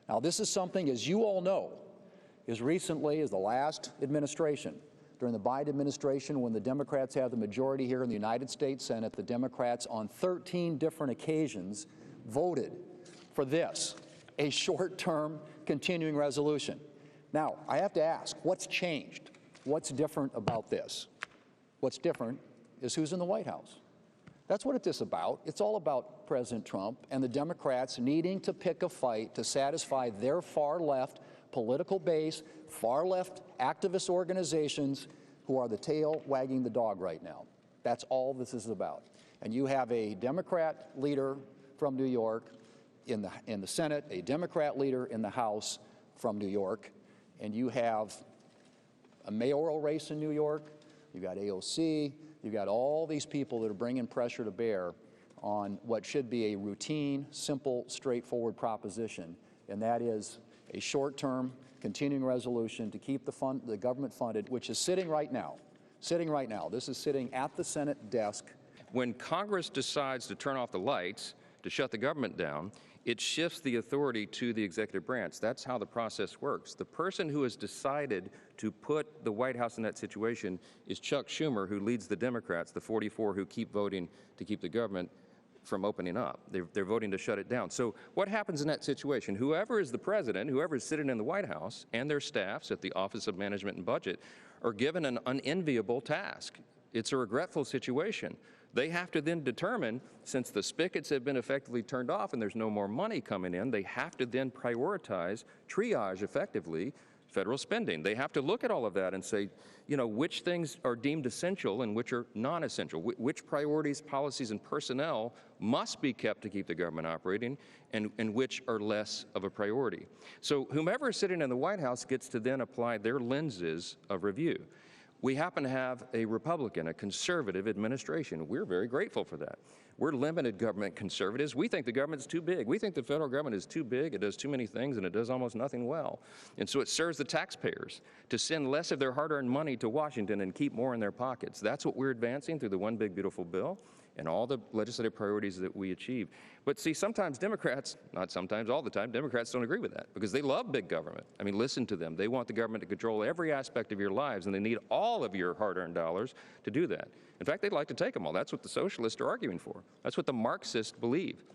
Now, this is something, as you all know, as recently as the last administration, during the Biden administration, when the Democrats have the majority here in the United States Senate, the Democrats on 13 different occasions voted for this, a short-term continuing resolution. Now, I have to ask, what's changed? What's different about this? What's different is who's in the White House. That's what it's about. It's all about President Trump and the Democrats needing to pick a fight to satisfy their far-left political base, far-left activist organizations who are the tail wagging the dog right now. That's all this is about. And you have a Democrat leader from New York in the Senate, a Democrat leader in the House from New York, and you have a mayoral race in New York, you've got AOC, you've got all these people that are bringing pressure to bear on what should be a routine, simple, straightforward proposition, and that is a short-term continuing resolution to keep the government funded, which is sitting right now. This is sitting at the Senate desk. When Congress decides to turn off the lights, to shut the government down, it shifts the authority to the executive branch. That's how the process works. The person who has decided to put the White House in that situation is Chuck Schumer, who leads the Democrats, the 44 who keep voting to keep the government from opening up. They're voting to shut it down. So what happens in that situation? Whoever is the president, whoever is sitting in the White House, and their staffs at the Office of Management and Budget are given an unenviable task. It's a regretful situation. They have to then determine, since the spigots have been effectively turned off and there's no more money coming in, they have to then prioritize, triage effectively, federal spending. They have to look at all of that and say, you know, which things are deemed essential and which are non-essential, which priorities, policies, and personnel must be kept to keep the government operating, and which are less of a priority. So whomever is sitting in the White House gets to then apply their lenses of review. We happen to have a Republican, a conservative administration. We're very grateful for that. We're limited government conservatives. We think the government's too big. We think the federal government is too big. It does too many things, and it does almost nothing well. And so it serves the taxpayers to send less of their hard-earned money to Washington and keep more in their pockets. That's what we're advancing through the One Big Beautiful Bill and all the legislative priorities that we achieve. But see, sometimes Democrats, not sometimes, all the time, Democrats don't agree with that because they love big government. I mean, listen to them. They want the government to control every aspect of your lives, and they need all of your hard-earned dollars to do that. In fact, they'd like to take them all. That's what the socialists are arguing for. That's what the Marxists believe.